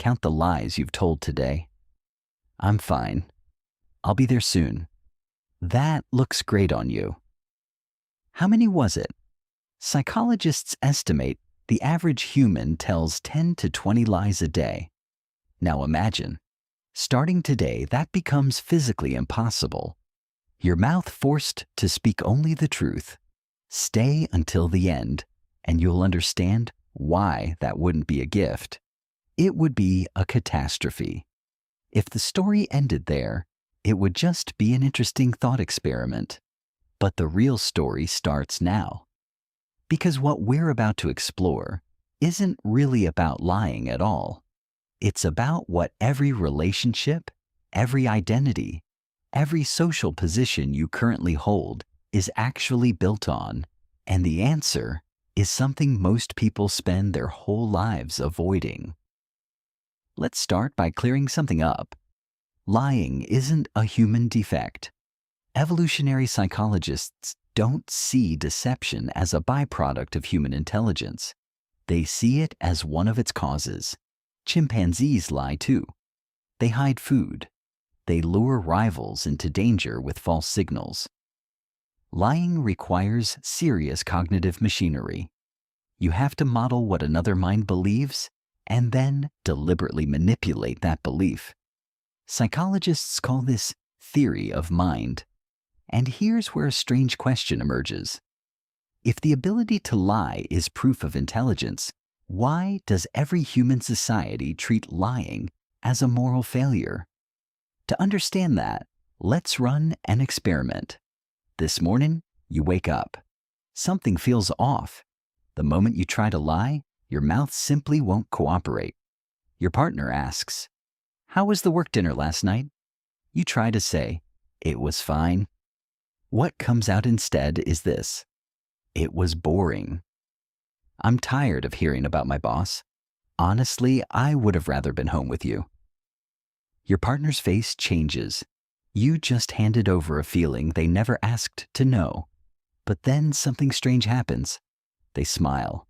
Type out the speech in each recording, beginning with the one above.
count the lies you've told today. I'm fine. I'll be there soon. That looks great on you. How many was it? Psychologists estimate the average human tells 10 to 20 lies a day. Now imagine, starting today, that becomes physically impossible. Your mouth forced to speak only the truth. Stay until the end, and you'll understand why that wouldn't be a gift. It would be a catastrophe. If the story ended there, it would just be an interesting thought experiment. But the real story starts now. Because what we're about to explore isn't really about lying at all. It's about what every relationship, every identity, every social position you currently hold is actually built on, and the answer is something most people spend their whole lives avoiding. Let's start by clearing something up. Lying isn't a human defect. Evolutionary psychologists don't see deception as a byproduct of human intelligence. They see it as one of its causes. Chimpanzees lie too. They hide food. They lure rivals into danger with false signals. Lying requires serious cognitive machinery. You have to model what another mind believes and then deliberately manipulate that belief. Psychologists call this theory of mind. And here's where a strange question emerges. If the ability to lie is proof of intelligence, why does every human society treat lying as a moral failure? To understand that, let's run an experiment. This morning, you wake up. Something feels off. The moment you try to lie, your mouth simply won't cooperate. Your partner asks, "How was the work dinner last night?" You try to say, "It was fine." What comes out instead is this: "It was boring." "I'm tired of hearing about my boss. Honestly, I would have rather been home with you." Your partner's face changes. You just handed over a feeling they never asked to know. But then something strange happens. They smile.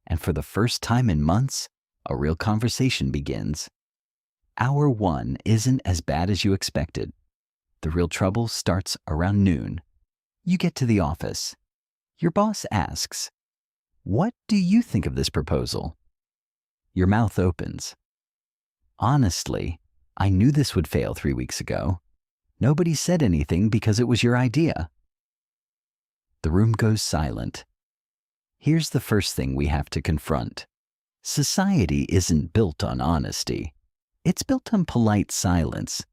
And for the first time in months, a real conversation begins. Hour one isn't as bad as you expected. The real trouble starts around noon. You get to the office. Your boss asks, "What do you think of this proposal?" Your mouth opens. "Honestly, I knew this would fail 3 weeks ago. Nobody said anything because it was your idea." The room goes silent. Here's the first thing we have to confront. Society isn't built on honesty. It's built on polite silence.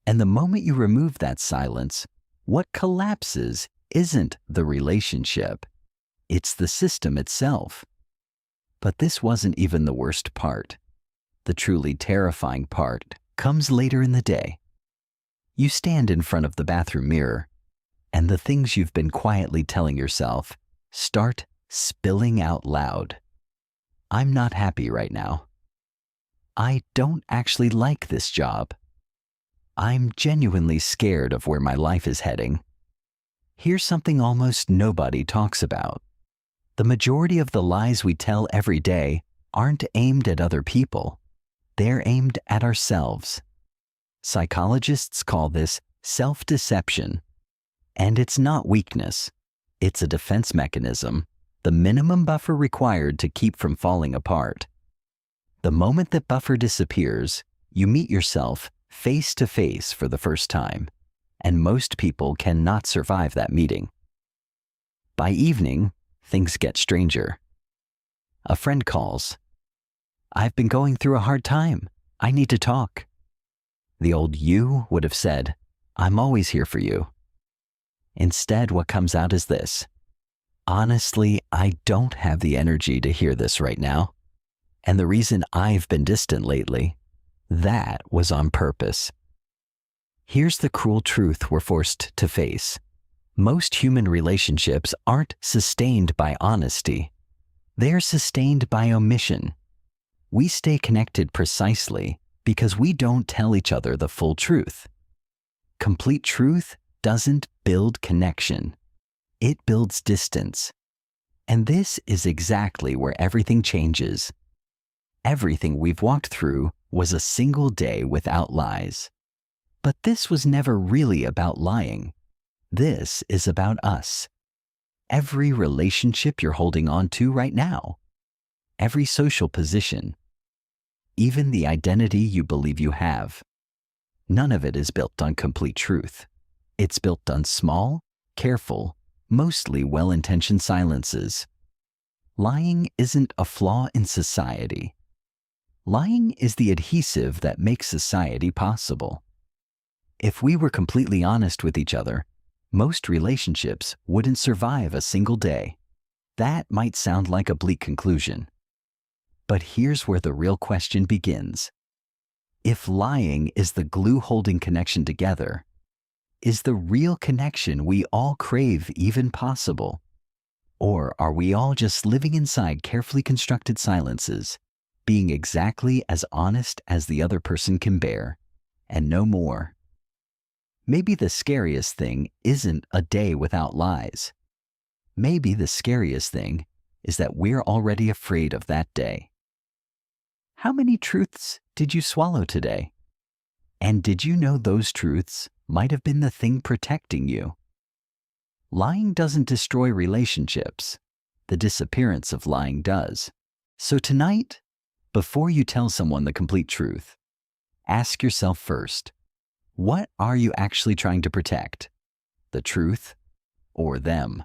And the moment you remove that silence, what collapses isn't the relationship. It's the system itself. But this wasn't even the worst part. The truly terrifying part comes later in the day. You stand in front of the bathroom mirror, and the things you've been quietly telling yourself start spilling out loud. "I'm not happy right now. I don't actually like this job. I'm genuinely scared of where my life is heading." Here's something almost nobody talks about. The majority of the lies we tell every day aren't aimed at other people. They're aimed at ourselves. Psychologists call this self-deception. And it's not weakness. It's a defense mechanism, the minimum buffer required to keep from falling apart. The moment that buffer disappears, you meet yourself face to face for the first time, and most people cannot survive that meeting. By evening, things get stranger. A friend calls. "I've been going through a hard time. I need to talk." The old you would have said, "I'm always here for you." Instead, what comes out is this: "Honestly, I don't have the energy to hear this right now. And the reason I've been distant lately, that was on purpose." Here's the cruel truth we're forced to face. Most human relationships aren't sustained by honesty. They're sustained by omission. We stay connected precisely because we don't tell each other the full truth. Complete truth doesn't build connection. It builds distance. And this is exactly where everything changes. Everything we've walked through was a single day without lies. But this was never really about lying. This is about us. Every relationship you're holding on to right now, every social position, even the identity you believe you have, none of it is built on complete truth. It's built on small, careful, mostly well-intentioned silences. Lying isn't a flaw in society. Lying is the adhesive that makes society possible. If we were completely honest with each other, most relationships wouldn't survive a single day. That might sound like a bleak conclusion. But here's where the real question begins. If lying is the glue holding connection together, is the real connection we all crave even possible? Or are we all just living inside carefully constructed silences, being exactly as honest as the other person can bear, and no more? Maybe the scariest thing isn't a day without lies. Maybe the scariest thing is that we're already afraid of that day. How many truths did you swallow today? And did you know those truths might have been the thing protecting you? Lying doesn't destroy relationships. The disappearance of lying does. So tonight, before you tell someone the complete truth, ask yourself first, what are you actually trying to protect? The truth or them?